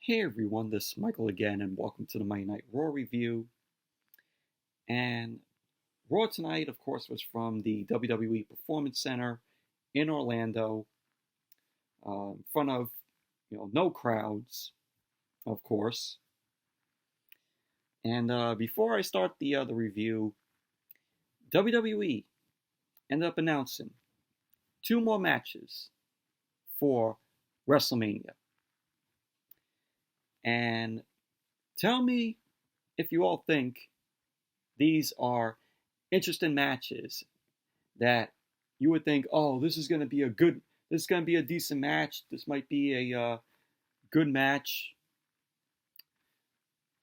Hey everyone, this is Michael again, and welcome to the Monday Night Raw review. And Raw tonight, of course, was from the WWE Performance Center in Orlando, in front of no crowds, of course. And before I start the review, WWE ended up announcing 2 more matches for WrestleMania. And tell me if you all think these are interesting matches that you would think, oh, this is going to be a decent match. This might be a good match.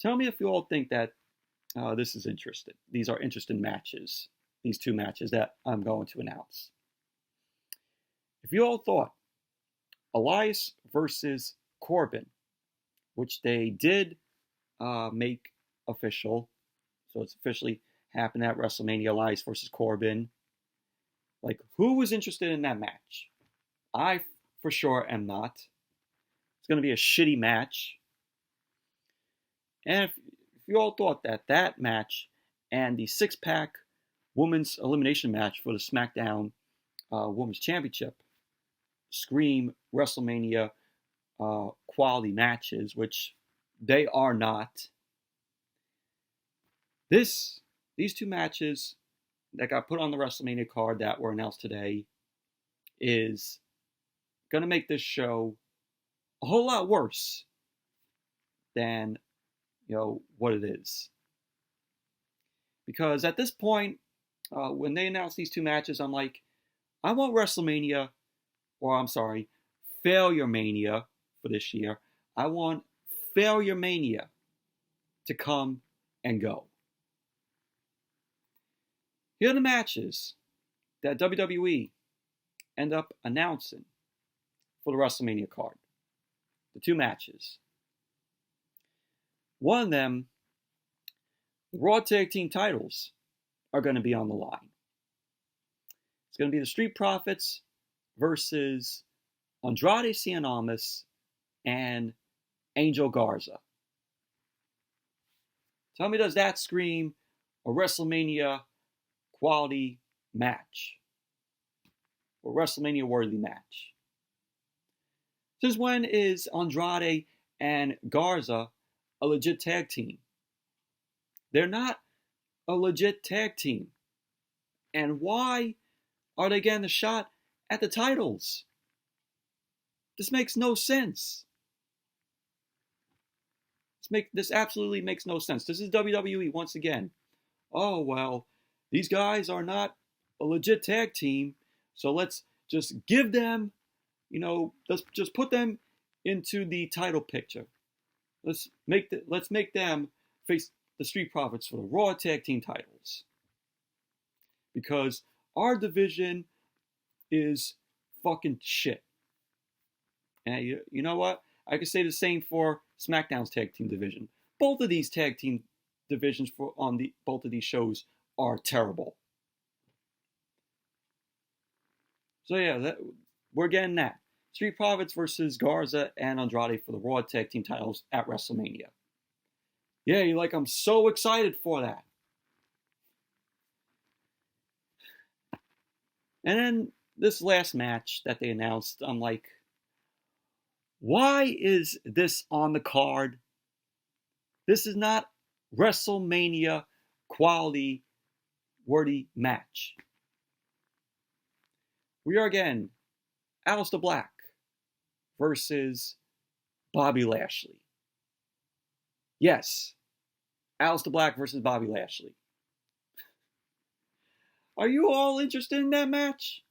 Tell me if you all think that this is interesting. These are interesting matches. These 2 matches that I'm going to announce. If you all thought Elias versus Corbin, which they did make official, so it's officially happened at WrestleMania, Elias versus Corbin. Like, who was interested in that match? I, for sure, am not. It's going to be a shitty match. And if you all thought that match and the 6-pack women's elimination match for the SmackDown Women's Championship scream WrestleMania quality matches, which they are not. These 2 matches that got put on the WrestleMania card that were announced today is going to make this show a whole lot worse than what it is. Because at this point, when they announced these 2 matches, I'm like, I want WrestleMania, or I'm sorry, Failure Mania for this year. I want Failure Mania to come and go. Here are the matches that WWE end up announcing for the WrestleMania card. The 2 matches. One of them, the Raw Tag Team titles are going to be on the line. It's going to be the Street Profits versus Andrade, Cien, Almas, and Angel Garza. Tell me, does that scream a WrestleMania quality match? Or WrestleMania worthy match? Since when is Andrade and Garza a legit tag team? They're not a legit tag team. And why are they getting a shot at the titles? This makes no sense. This absolutely makes no sense. This is WWE once again. Oh, well, these guys are not a legit tag team, so let's just give them, let's just put them into the title picture. Let's make them face the Street Profits for the Raw Tag Team titles. Because our division is fucking shit. And you know what? I could say the same for SmackDown's tag team division. Both of these tag team divisions both of these shows are terrible. So yeah, we're getting that. Street Profits versus Garza and Andrade for the Raw Tag Team titles at WrestleMania. Yeah, I'm so excited for that. And then this last match that they announced, I'm like, why is this on the card? This is not WrestleMania quality worthy match. We are again Aleister Black versus Bobby Lashley. Yes, Aleister Black versus Bobby Lashley. Are you all interested in that match?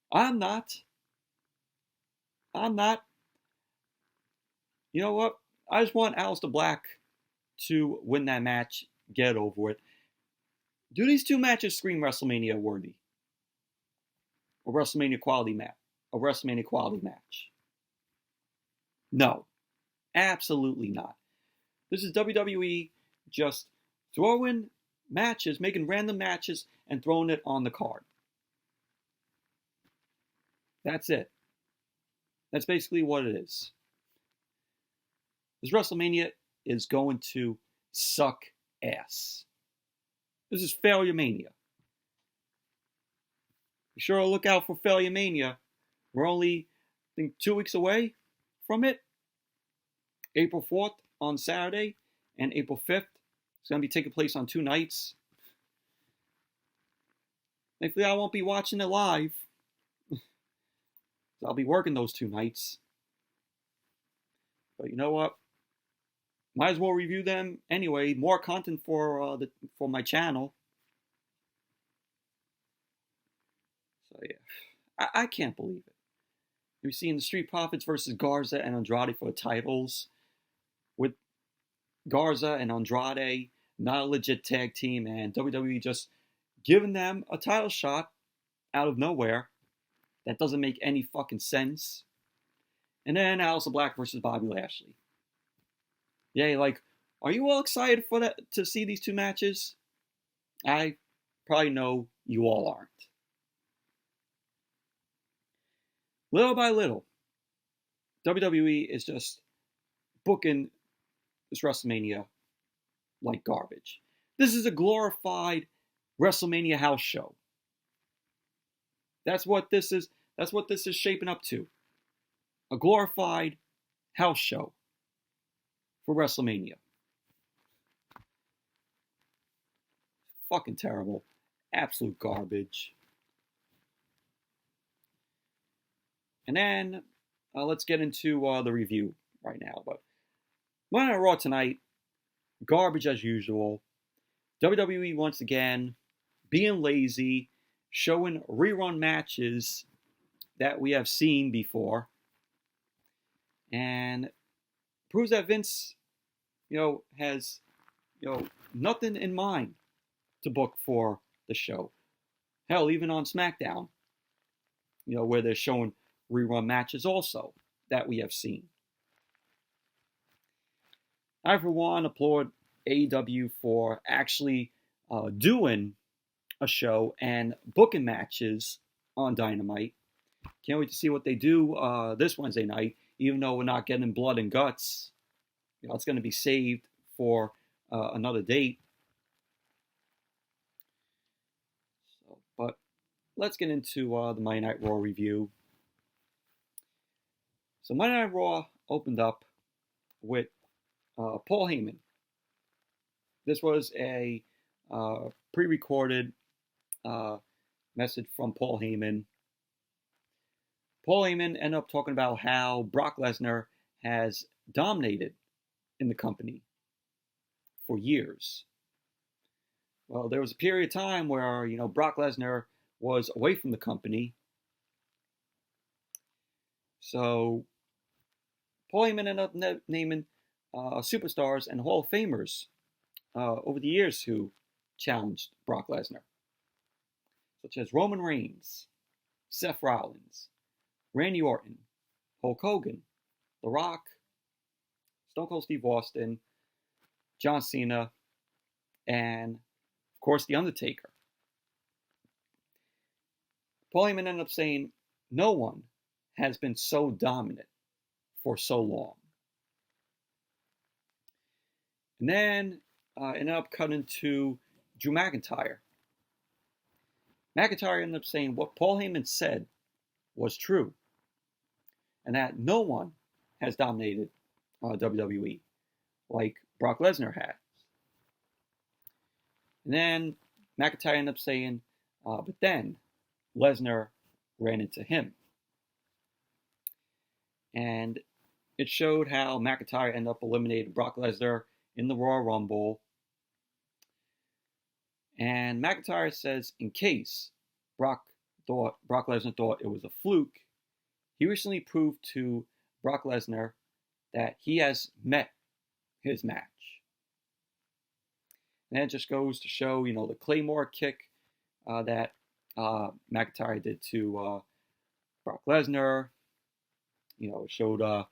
I'm not. You know what? I just want Aleister Black to win that match, get it over with. Do these 2 matches scream WrestleMania worthy? A WrestleMania quality match? A WrestleMania quality match? No. Absolutely not. This is WWE just throwing matches, making random matches, and throwing it on the card. That's it. That's basically what it is. This WrestleMania is going to suck ass. This is Failure Mania. Be sure to look out for Failure Mania. We're only, I think, 2 weeks away from it. April 4th on Saturday and April 5th. It's going to be taking place on 2 nights. Thankfully, I won't be watching it live. I'll be working those 2 nights. But you know what? Might as well review them anyway. More content for my channel. So yeah, I can't believe it. We're seeing the Street Profits versus Garza and Andrade for the titles, with Garza and Andrade not a legit tag team, and WWE just giving them a title shot out of nowhere. That doesn't make any fucking sense. And then Aleister Black versus Bobby Lashley. Yeah, like, are you all excited for that to see these 2 matches? I probably know you all aren't. Little by little, WWE is just booking this WrestleMania like garbage. This is a glorified WrestleMania house show. That's what this is. That's what this is shaping up to. A glorified house show for WrestleMania. Fucking terrible. Absolute garbage. And then let's get into the review right now. But Monday Night Raw tonight, garbage as usual. WWE once again being lazy, showing rerun matches that we have seen before, and proves that Vince, has, nothing in mind to book for the show. Hell, even on SmackDown, where they're showing rerun matches also that we have seen. I, for one, applaud AEW for actually doing a show and booking matches on Dynamite. Can't wait to see what they do this Wednesday night, even though we're not getting blood and guts. It's going to be saved for another date. But let's get into the Monday Night Raw review. So Monday Night Raw opened up with Paul Heyman. This was a pre-recorded message from Paul Heyman. Paul Heyman ended up talking about how Brock Lesnar has dominated in the company for years. Well, there was a period of time where, Brock Lesnar was away from the company. So Paul Heyman ended up naming superstars and Hall of Famers over the years who challenged Brock Lesnar, such as Roman Reigns, Seth Rollins, Randy Orton, Hulk Hogan, The Rock, Stone Cold Steve Austin, John Cena, and, of course, The Undertaker. Paul Heyman ended up saying, no one has been so dominant for so long. And then ended up cutting to Drew McIntyre. McIntyre ended up saying what Paul Heyman said was true, and that no one has dominated WWE like Brock Lesnar has. And then McIntyre ended up saying, but then Lesnar ran into him. And it showed how McIntyre ended up eliminating Brock Lesnar in the Royal Rumble. And McIntyre says, in case Brock Lesnar thought it was a fluke, he recently proved to Brock Lesnar that he has met his match. And it just goes to show, the Claymore kick that McIntyre did to Brock Lesnar. It showed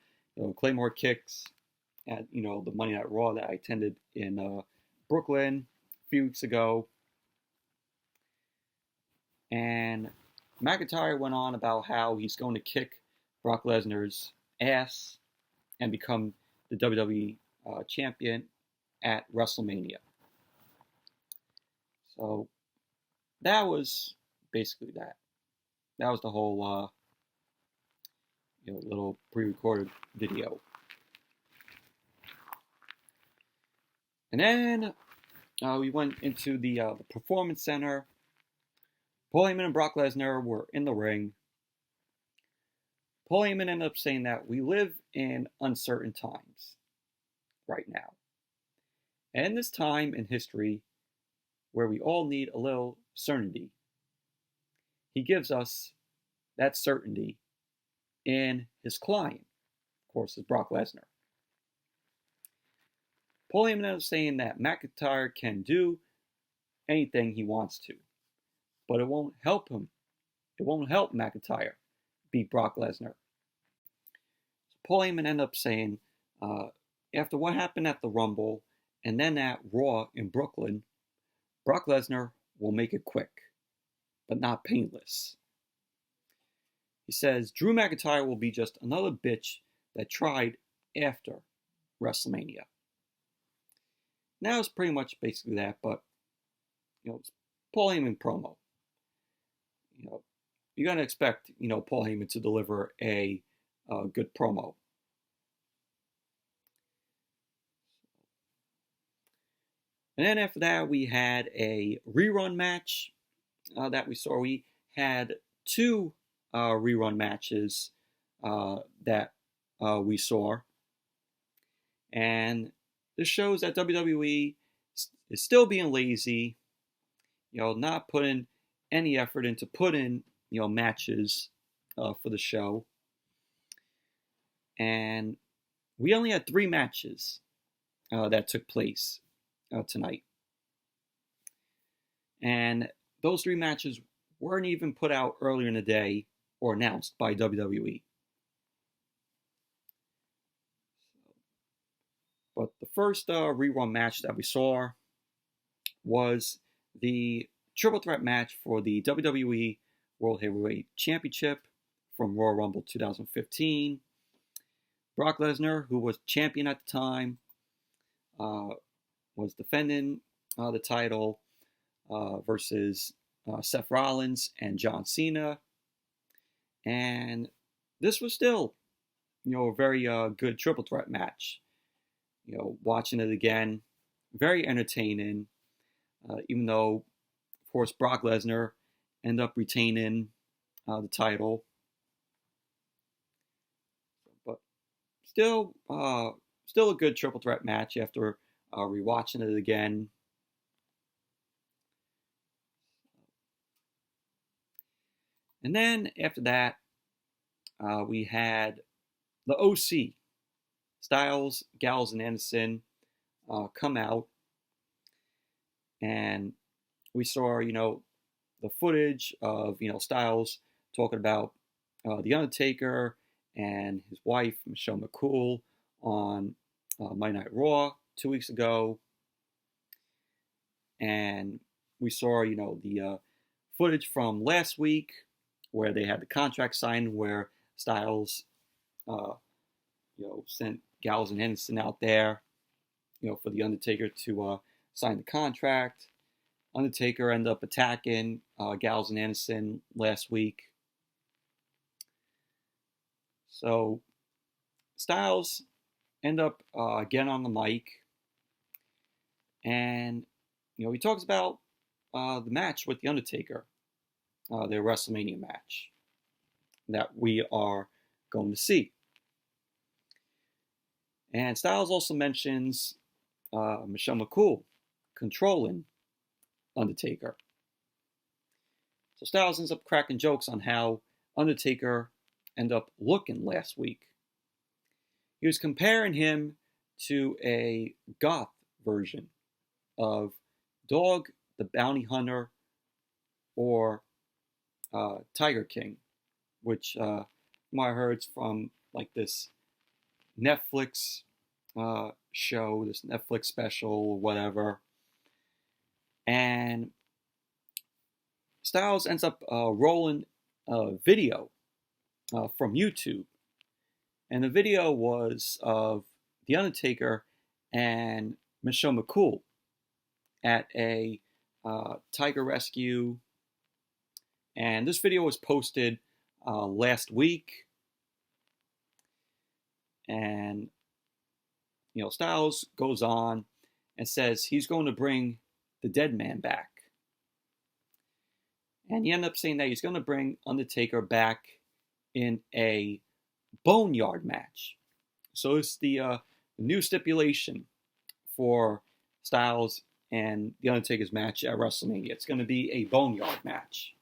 Claymore kicks at the Monday Night Raw that I attended in Brooklyn a few weeks ago. And McIntyre went on about how he's going to kick Brock Lesnar's ass and become the WWE champion at WrestleMania. So that was basically that. That was the whole little pre-recorded video. And then we went into the Performance Center. Paul Heyman and Brock Lesnar were in the ring. Paul Heyman ended up saying that we live in uncertain times right now. And in this time in history where we all need a little certainty, he gives us that certainty in his client, of course, is Brock Lesnar. Paul Heyman ended up saying that McIntyre can do anything he wants to, but it won't help him. It won't help McIntyre beat Brock Lesnar. So Paul Heyman ended up saying, after what happened at the Rumble and then at Raw in Brooklyn, Brock Lesnar will make it quick, but not painless. He says Drew McIntyre will be just another bitch that tried after WrestleMania. Now it's pretty much basically that, but it's Paul Heyman promo. You're gonna expect Paul Heyman to deliver a good promo. And then after that, we had a rerun match that we saw. We had two rerun matches that we saw, and this shows that WWE is still being lazy, not putting any effort into putting, matches for the show. And we only had 3 matches that took place tonight. And those 3 matches weren't even put out earlier in the day or announced by WWE. But the first rerun match that we saw was the triple threat match for the WWE World Heavyweight Championship from Royal Rumble 2015. Brock Lesnar, who was champion at the time, was defending the title versus Seth Rollins and John Cena. And this was still, a very good triple threat match. Watching it again, very entertaining, even though, of course, Brock Lesnar ended up retaining the title. But still a good triple threat match after rewatching it again. And then after that, we had the OC. Styles, Gallows, and Anderson come out, and we saw, the footage of, Styles talking about The Undertaker and his wife, Michelle McCool, on Monday Night Raw 2 weeks ago. And we saw, the footage from last week where they had the contract signed, where Styles, sent Gallows and Anderson out there, for the Undertaker to sign the contract. Undertaker ended up attacking Gallows and Anderson last week. So Styles ended up getting on the mic, and he talks about the match with the Undertaker, their WrestleMania match that we are going to see. And Styles also mentions Michelle McCool controlling Undertaker. So Styles ends up cracking jokes on how Undertaker ended up looking last week. He was comparing him to a goth version of Dog the Bounty Hunter or Tiger King, which you might have heard from like this Netflix show, this Netflix special or whatever. And Styles ends up rolling a video from YouTube. And the video was of The Undertaker and Michelle McCool at a Tiger Rescue. And this video was posted last week. And, Styles goes on and says he's going to bring the dead man back. And he ended up saying that he's going to bring Undertaker back in a boneyard match. So it's the new stipulation for Styles and The Undertaker's match at WrestleMania. It's going to be a boneyard match.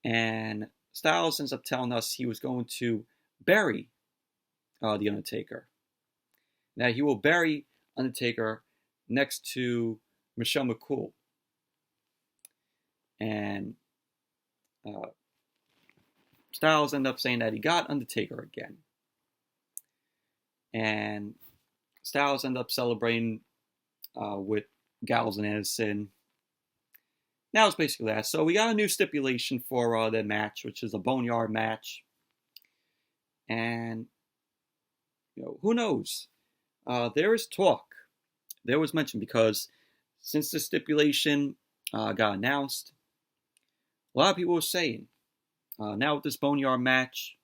And Styles ends up telling us he was going to bury The Undertaker. Now he will bury Undertaker next to Michelle McCool. And Styles ended up saying that he got Undertaker again. And Styles ended up celebrating with Gallows and Anderson. Now it's basically that. So we got a new stipulation for that match, which is a boneyard match. And, who knows? There is talk. There was mentioned because since the stipulation got announced, a lot of people were saying, now with this boneyard match,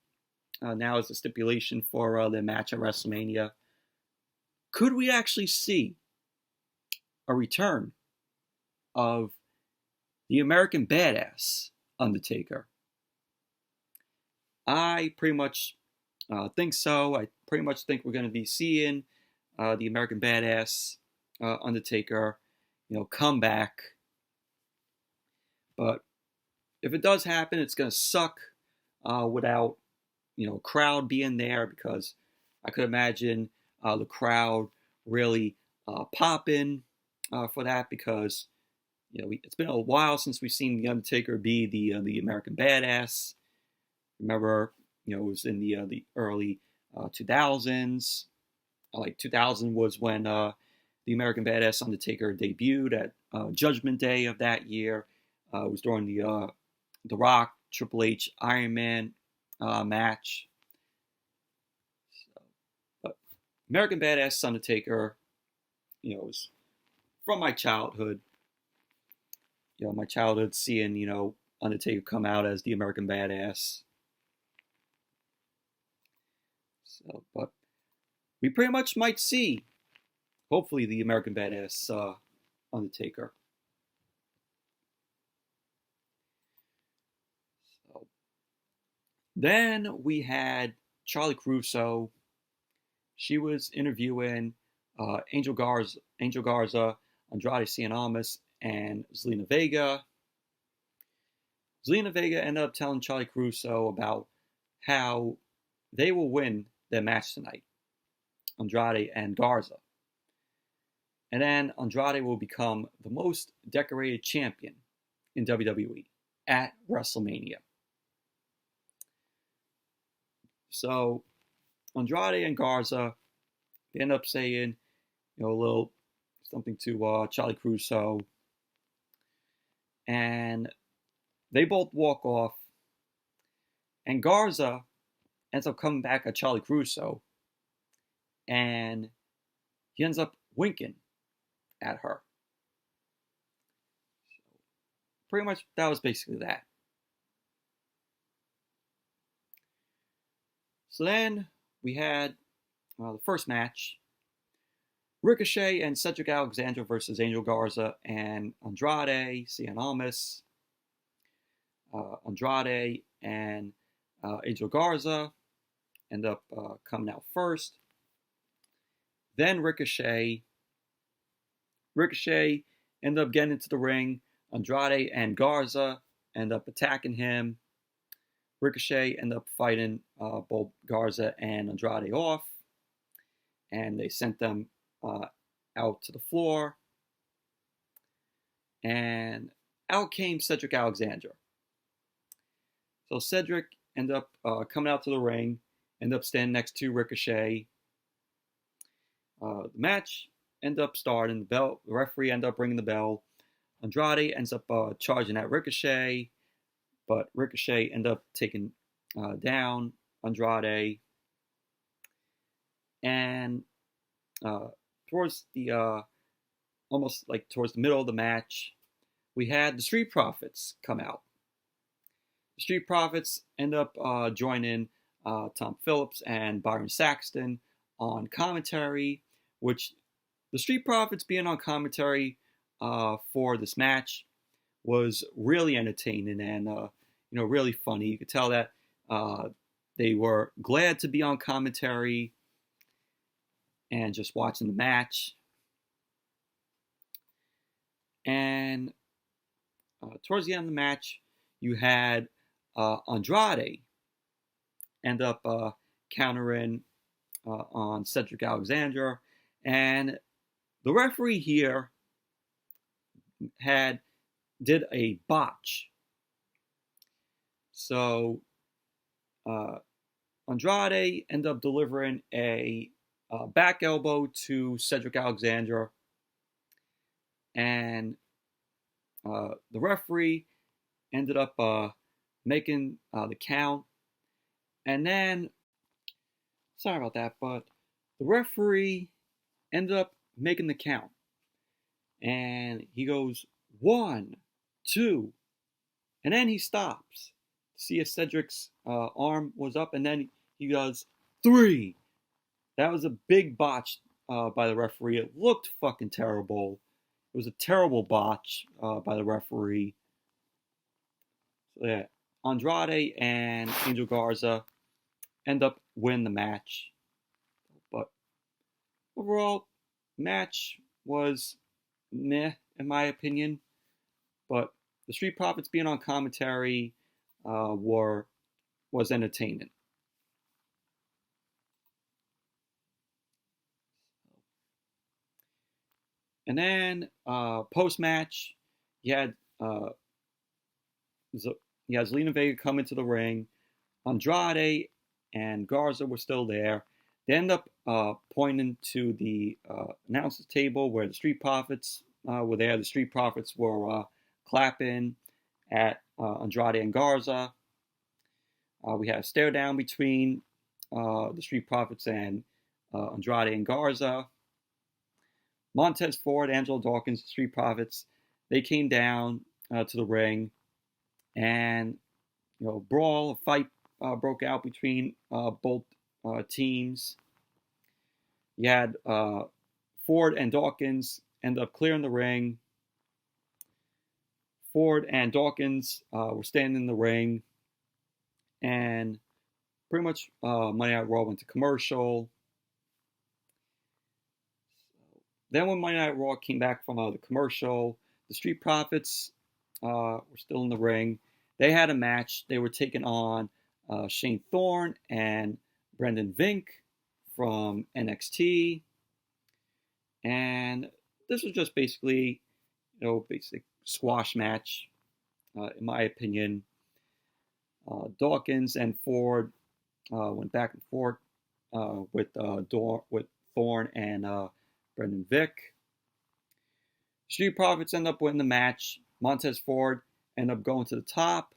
now is the stipulation for the match at WrestleMania, could we actually see a return of the American Badass Undertaker? I pretty much think so. I pretty much think we're going to be seeing the American Badass Undertaker, come back. But if it does happen, it's going to suck without, a crowd being there, because I could imagine the crowd really popping for that, because it's been a while since we've seen the Undertaker be the American Badass. Remember, it was in the early 2000s. Like 2000 was when the American Badass Undertaker debuted at Judgment Day of that year. It was during the Rock, Triple H, Iron Man match. But American Badass Undertaker, was from my childhood. My childhood seeing, Undertaker come out as the American Badass. So, but we pretty much might see, hopefully, the American Badass Undertaker. So, then we had Charlie Caruso. She was interviewing Angel Garza, Andrade, Cien, Almas, and Zelina Vega. Zelina Vega ended up telling Charlie Caruso about how they will win their match tonight, Andrade and Garza. And then Andrade will become the most decorated champion in WWE at WrestleMania. So Andrade and Garza, they end up saying, a little something to Charlie Caruso. And they both walk off. And Garza ends up coming back at Charlie Caruso. And he ends up winking at her. So pretty much that was basically that. So then we had the first match. Ricochet and Cedric Alexander versus Angel Garza and Andrade, Cien, Almas. Andrade and Angel Garza end up coming out first. Then Ricochet end up getting into the ring. Andrade and Garza end up attacking him. Ricochet end up fighting both Garza and Andrade off. And they sent them out to the floor. And out came Cedric Alexander. So Cedric ended up coming out to the ring, ended up standing next to Ricochet. The match ended up starting. The referee ended up ringing the bell. Andrade ends up charging at Ricochet, but Ricochet ended up taking down Andrade. And towards the almost like towards the middle of the match, we had the Street Profits come out. The Street Profits end up joining Tom Phillips and Byron Saxton on commentary, which the Street Profits being on commentary for this match was really entertaining and really funny. You could tell that they were glad to be on commentary and just watching the match. And towards the end of the match, you had Andrade end up countering on Cedric Alexander, and the referee here did a botch. So Andrade ended up delivering a back elbow to Cedric Alexander, and the referee ended up making the count. And then, sorry about that, but the referee ended up making the count. And he goes 1, 2, and then he stops to see if Cedric's arm was up, and then he goes 3. That was a big botch by the referee. It looked fucking terrible. It was a terrible botch by the referee. So yeah, Andrade and Angel Garza end up winning the match. But overall, match was meh, in my opinion. But the Street Profits being on commentary was entertaining. And then post-match, you had Zelina Vega come into the ring. Andrade and Garza were still there. They end up pointing to the announcer's table where the Street Profits were there. The Street Profits were clapping at Andrade and Garza. We had a stare down between the Street Profits and Andrade and Garza. Montez Ford, Angelo Dawkins, the Street Profits, they came down to the ring, and a fight broke out between both teams. You had Ford and Dawkins end up clearing the ring. Ford and Dawkins were standing in the ring, and pretty much Monday Night Raw went to commercial. Then when Monday Night Raw came back from the commercial, the Street Profits were still in the ring. They had a match. They were taking on Shane Thorne and Brendan Vink from NXT. And this was just basically, basic squash match, in my opinion. Dawkins and Ford went back and forth with Thorne and Brendan Vink. Street Profits end up winning the match. Montez Ford ended up going to the top.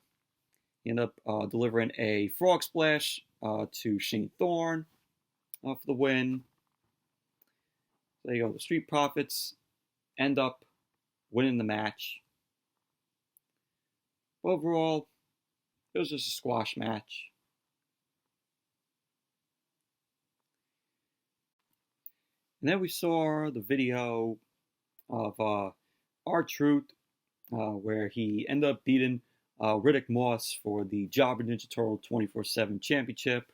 He ended up delivering a frog splash to Shane Thorne for the win. There you go. The Street Profits end up winning the match. Overall, it was just a squash match. And then we saw the video of R-Truth, where he ended up beating Riddick Moss for the Jobber Ninja Turtle 24/7 Championship.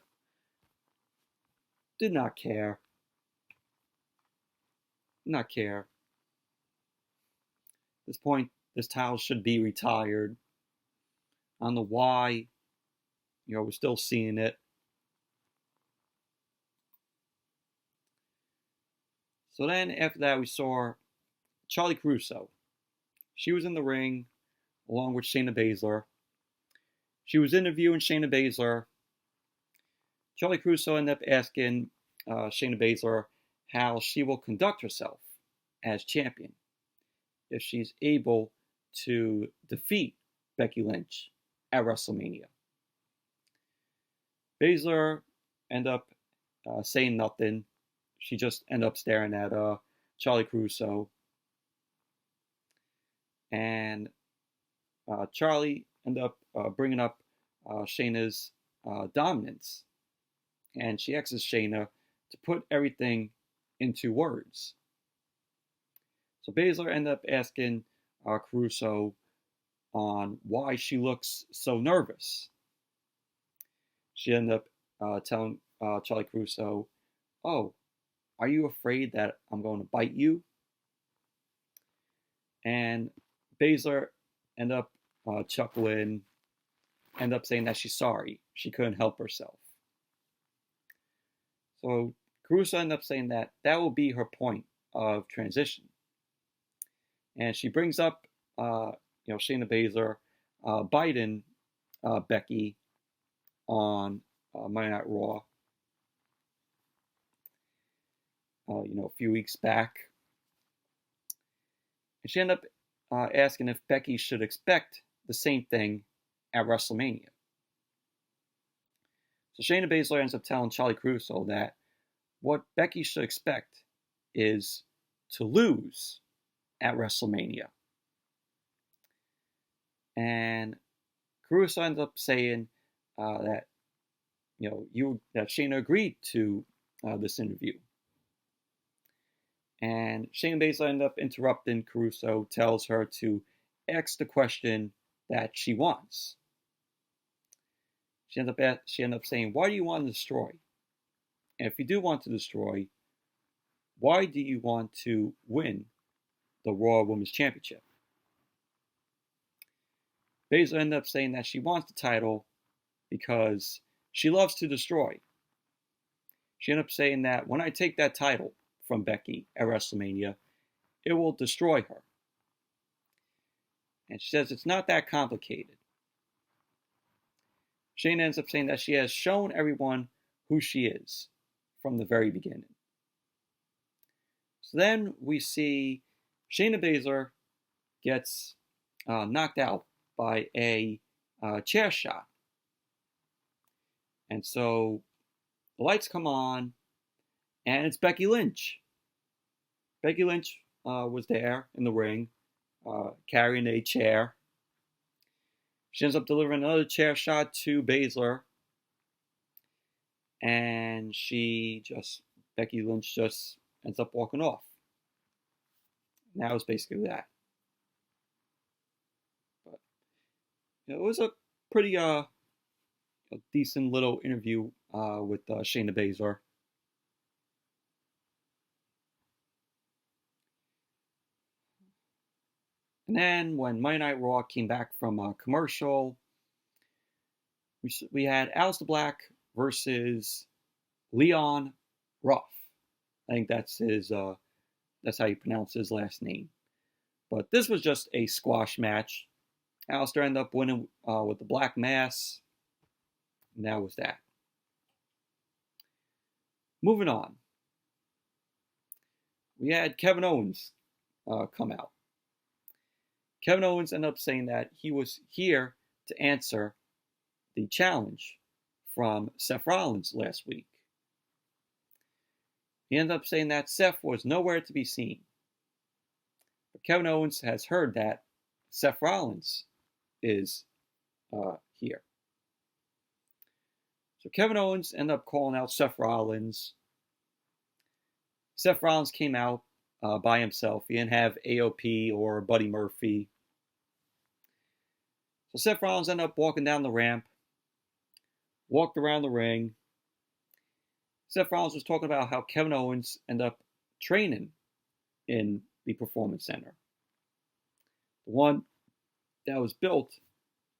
Did not care. Not care. At this point, this title should be retired. I don't know why, we're still seeing it. So then after that, we saw Charlie Caruso. She was in the ring along with Shayna Baszler. She was interviewing Shayna Baszler. Charlie Caruso ended up asking Shayna Baszler how she will conduct herself as champion if she's able to defeat Becky Lynch at WrestleMania. Baszler ended up saying nothing. she just ended up staring at Charlie Caruso, and Charlie ended up bringing up Shayna's dominance, and she asks Shayna to put everything into words. So Baszler ended up asking Caruso on why she looks so nervous. She ended up telling Charlie Caruso, "Oh, are you afraid that I'm going to bite you?" And Baszler ended up chuckling, ended up saying that she's sorry. She couldn't help herself. So Caruso ended up saying that that will be her point of transition. And she brings up, Shayna Baszler biting Becky on Monday Night Raw, a few weeks back. And she ended up asking if Becky should expect the same thing at WrestleMania. So Shayna Baszler ends up telling Charlie Caruso that what Becky should expect is to lose at WrestleMania. And Caruso ends up saying that that Shayna agreed to this interview. And Shayna Baszler ends up interrupting Caruso, tells her to ask the question that she wants. She ends up saying, "Why do you want to destroy? And if you do want to destroy, why do you want to win the Raw Women's Championship?" Baszler ended up saying that she wants the title because she loves to destroy. She ended up saying that when I take that title from Becky at WrestleMania, it will destroy her. And she says it's not that complicated. Shayna ends up saying that she has shown everyone who she is from the very beginning. So then we see Shayna Baszler gets knocked out by a chair shot. And so the lights come on, and it's Becky Lynch. Becky Lynch was there in the ring, carrying a chair. She ends up delivering another chair shot to Baszler. And Becky Lynch just ends up walking off. And that was basically that. But it was a pretty a decent little interview with Shayna Baszler. And then when Monday Night Raw came back from a commercial, we had Aleister Black versus Leon Ruff. I think that's how you pronounce his last name. But this was just a squash match. Aleister ended up winning with the Black Mass. And that was that. Moving on. We had Kevin Owens come out. Kevin Owens ended up saying that he was here to answer the challenge from Seth Rollins last week. He ended up saying that Seth was nowhere to be seen. But Kevin Owens has heard that Seth Rollins is here. So Kevin Owens ended up calling out Seth Rollins. Seth Rollins came out by himself. He didn't have AOP or Buddy Murphy. So Seth Rollins ended up walking down the ramp, walked around the ring. Seth Rollins was talking about how Kevin Owens ended up training in the Performance Center. The one that was built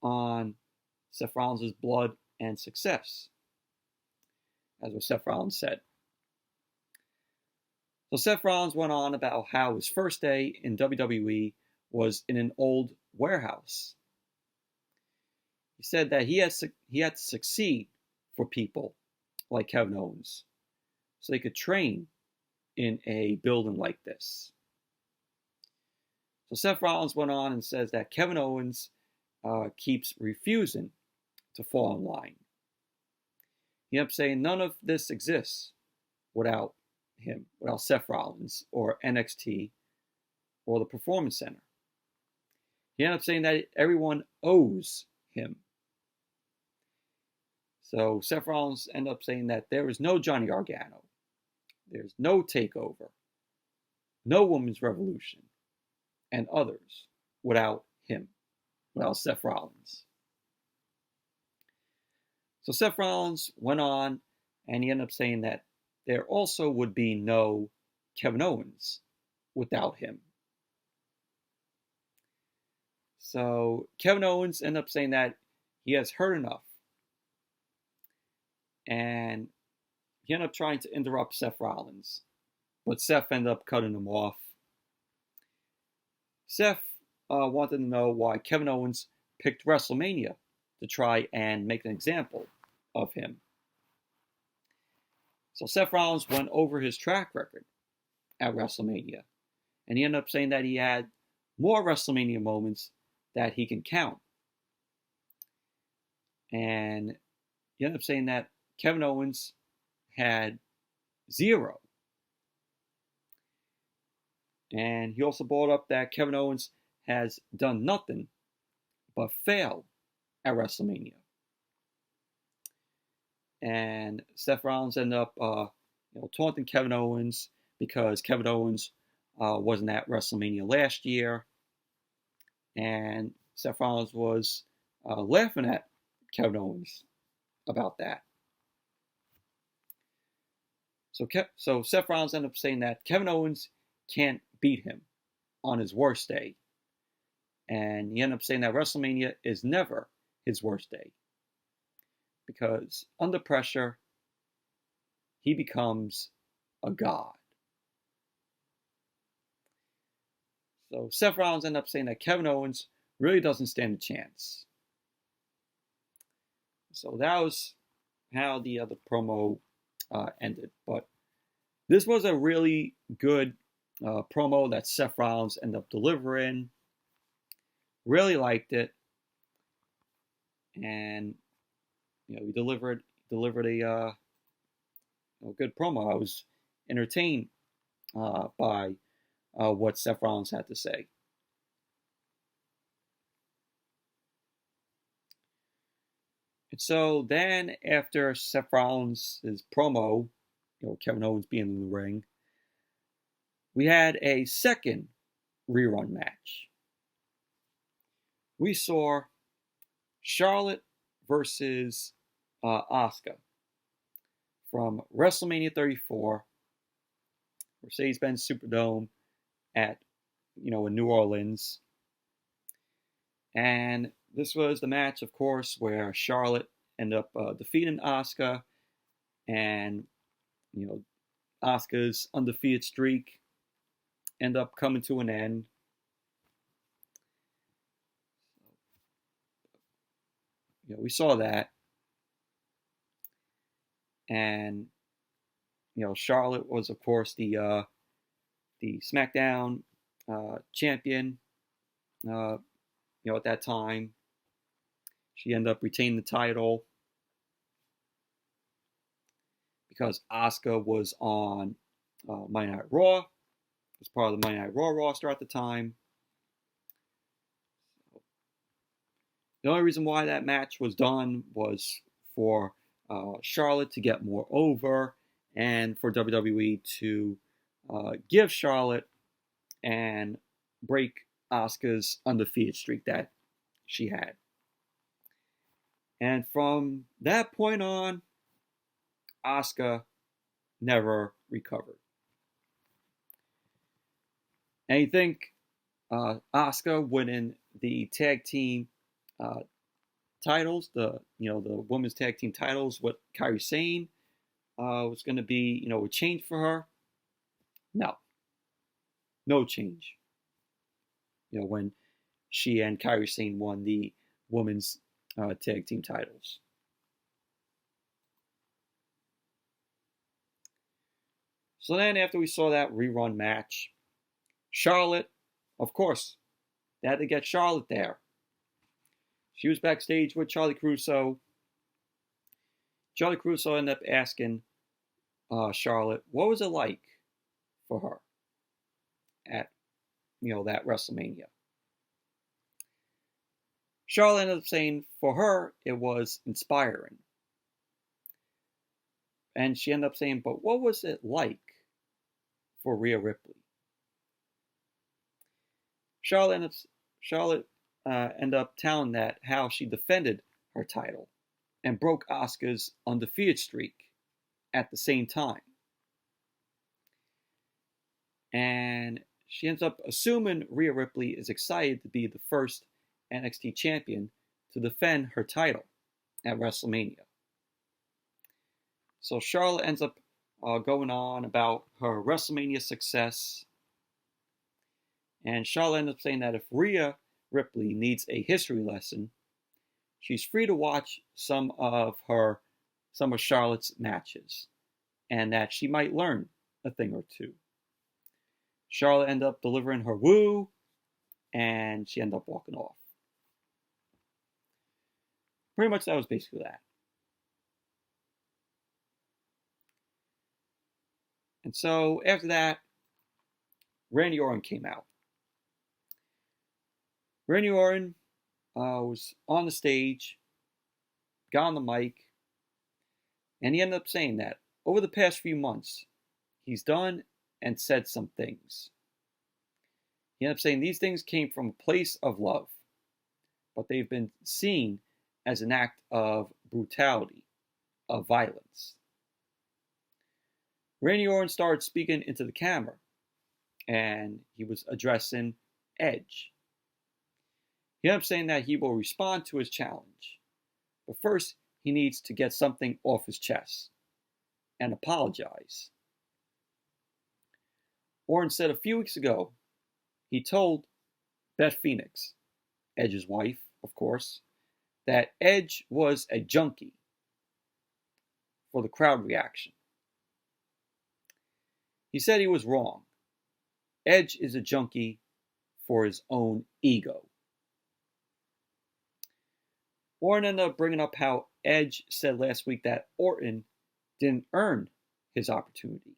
on Seth Rollins' blood and success, as what Seth Rollins said. So Seth Rollins went on about how his first day in WWE was in an old warehouse. He said that he had to succeed for people like Kevin Owens so they could train in a building like this. So Seth Rollins went on and says that Kevin Owens keeps refusing to fall in line. He ended up saying none of this exists without him, without Seth Rollins or NXT or the Performance Center. He ended up saying that everyone owes him. So Seth Rollins ended up saying that there is no Johnny Gargano, there's no takeover, no women's revolution, and others without him, without Seth Rollins. So Seth Rollins went on and he ended up saying that there also would be no Kevin Owens without him. So Kevin Owens ended up saying that he has heard enough. And he ended up trying to interrupt Seth Rollins. But Seth ended up cutting him off. Seth wanted to know why Kevin Owens picked WrestleMania to try and make an example of him. So Seth Rollins went over his track record at WrestleMania. And he ended up saying that he had more WrestleMania moments that he can count. And he ended up saying that Kevin Owens had 0. And he also brought up that Kevin Owens has done nothing but fail at WrestleMania. And Seth Rollins ended up taunting Kevin Owens because Kevin Owens wasn't at WrestleMania last year. And Seth Rollins was laughing at Kevin Owens about that. So Seth Rollins ended up saying that Kevin Owens can't beat him on his worst day. And he ended up saying that WrestleMania is never his worst day. Because under pressure, he becomes a god. So Seth Rollins ended up saying that Kevin Owens really doesn't stand a chance. So that was how the other promo ended. But this was a really good promo that Seth Rollins ended up delivering. Really liked it. And he delivered a good promo. I was entertained by what Seth Rollins had to say. And so then after Seth Rollins' promo, Kevin Owens being in the ring, we had a second rerun match. We saw Charlotte versus Asuka from WrestleMania 34, Mercedes-Benz Superdome at, in New Orleans. And this was the match, of course, where Charlotte ended up defeating Asuka, and Asuka's undefeated streak ended up coming to an end. We saw that, and Charlotte was, of course, the SmackDown champion. At that time, she ended up retaining the title because Asuka was on Monday Night Raw. It was part of the Monday Night Raw roster at the time. The only reason why that match was done was for Charlotte to get more over and for WWE to give Charlotte and break Asuka's undefeated streak that she had. And from that point on, Asuka never recovered. And you think Asuka winning the tag team titles, the women's tag team titles with Kairi Sane was going to be a change for her? No change. When she and Kairi Sane won the women's tag team titles. So then after we saw that rerun match, Charlotte, of course, they had to get Charlotte there. She was backstage with Charlie Caruso. Charlie Caruso ended up asking Charlotte, what was it like for her at, that WrestleMania. Charlotte ended up saying for her it was inspiring. And she ended up saying, but what was it like for Rhea Ripley? Charlotte ended up telling that how she defended her title and broke Asuka's undefeated streak at the same time. And she ends up assuming Rhea Ripley is excited to be the first NXT champion to defend her title at WrestleMania. So Charlotte ends up going on about her WrestleMania success. And Charlotte ends up saying that if Rhea Ripley needs a history lesson, she's free to watch some of Charlotte's matches, and that she might learn a thing or two. Charlotte ended up delivering her woo, and she ended up walking off. Pretty much that was basically that. And so after that, Randy Orton came out. Randy Orton was on the stage, got on the mic, and he ended up saying that over the past few months, he's done and said some things. He ended up saying these things came from a place of love, but they've been seen as an act of brutality, of violence. Randy Orton started speaking into the camera, and he was addressing Edge. He ended up saying that he will respond to his challenge, but first he needs to get something off his chest and apologize. Orton said a few weeks ago he told Beth Phoenix, Edge's wife, of course, that Edge was a junkie for the crowd reaction. He said he was wrong. Edge is a junkie for his own ego. Orton ended up bringing up how Edge said last week that Orton didn't earn his opportunity.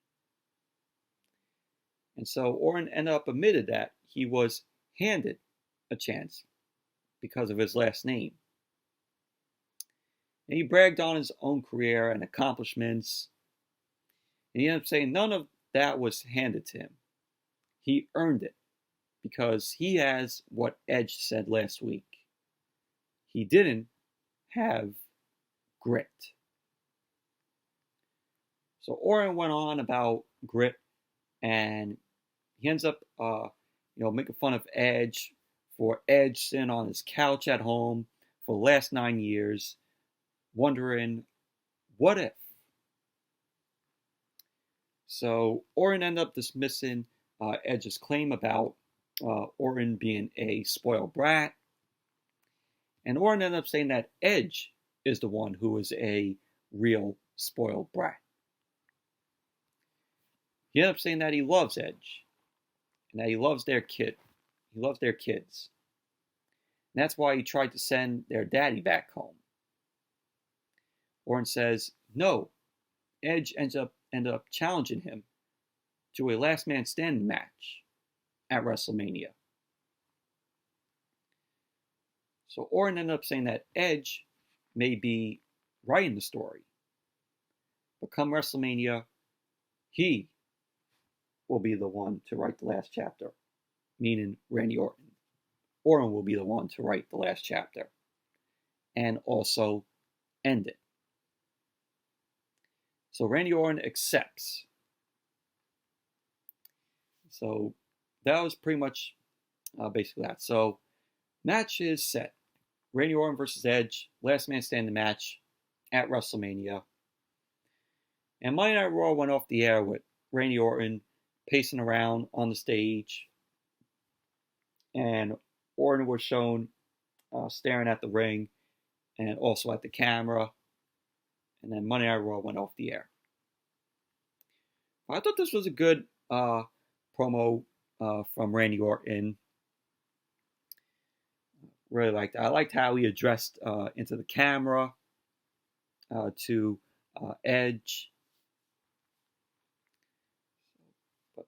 And so Orton ended up admitted that he was handed a chance because of his last name. And he bragged on his own career and accomplishments. And he ended up saying none of that was handed to him. He earned it because he has what Edge said last week. He didn't have grit. So Orton went on about grit, and he ends up, making fun of Edge for Edge sitting on his couch at home for the last 9 years, wondering, what if? So Orton ended up dismissing Edge's claim about Orton being a spoiled brat. And Orton ended up saying that Edge is the one who is a real spoiled brat. He ended up saying that he loves Edge and that he loves their kid. He loves their kids. And that's why he tried to send their daddy back home. Orton says, no, Edge ended up challenging him to a last man standing match at WrestleMania. So Orton ended up saying that Edge may be writing the story, but come WrestleMania, he will be the one to write the last chapter, meaning Randy Orton. Orton will be the one to write the last chapter and also end it. So Randy Orton accepts. So that was pretty much basically that. So match is set. Randy Orton versus Edge, last man standing match at WrestleMania. And Monday Night Raw went off the air with Randy Orton pacing around on the stage. And Orton was shown staring at the ring and also at the camera. And then Monday Night Raw went off the air. I thought this was a good promo from Randy Orton. Really liked it. I liked how he addressed into the camera to Edge. But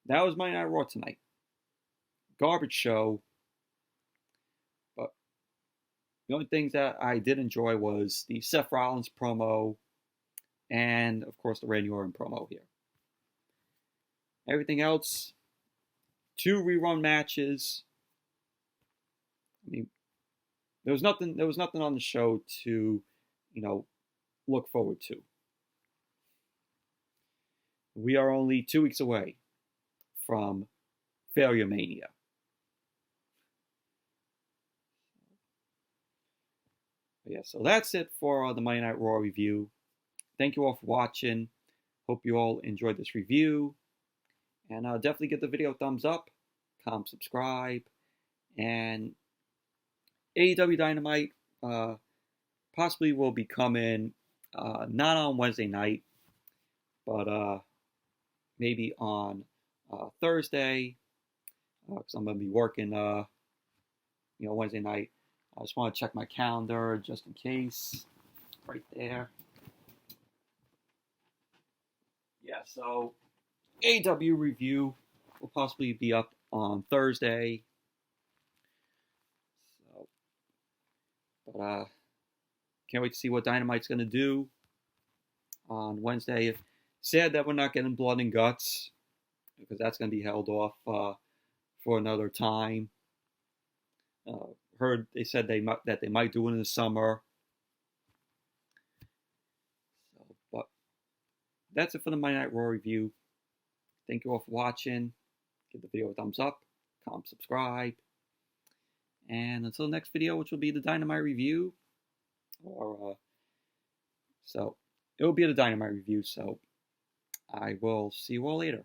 that was Monday Night Raw tonight. Garbage show. But the only things that I did enjoy was the Seth Rollins promo and, of course, the Randy Orton promo here. Everything else, 2 rerun matches. I mean, there was nothing on the show to, look forward to. We are only 2 weeks away from Failure Mania. Yeah, so that's it for the Monday Night Raw review. Thank you all for watching. Hope you all enjoyed this review. And definitely give the video a thumbs up, comment, subscribe. And AEW Dynamite possibly will be coming not on Wednesday night, but maybe on Thursday, because I'm going to be working Wednesday night. I just want to check my calendar just in case. Right there. Yeah, so AEW review will possibly be up on Thursday. But can't wait to see what Dynamite's going to do on Wednesday. Sad that we're not getting Blood and Guts, because that's going to be held off for another time. Heard they said that they might do it in the summer. But that's it for the Monday Night Raw review. Thank you all for watching. Give the video a thumbs up, comment, subscribe. And until the next video, which will be the Dynamite review, so it will be the Dynamite review. So I will see you all later.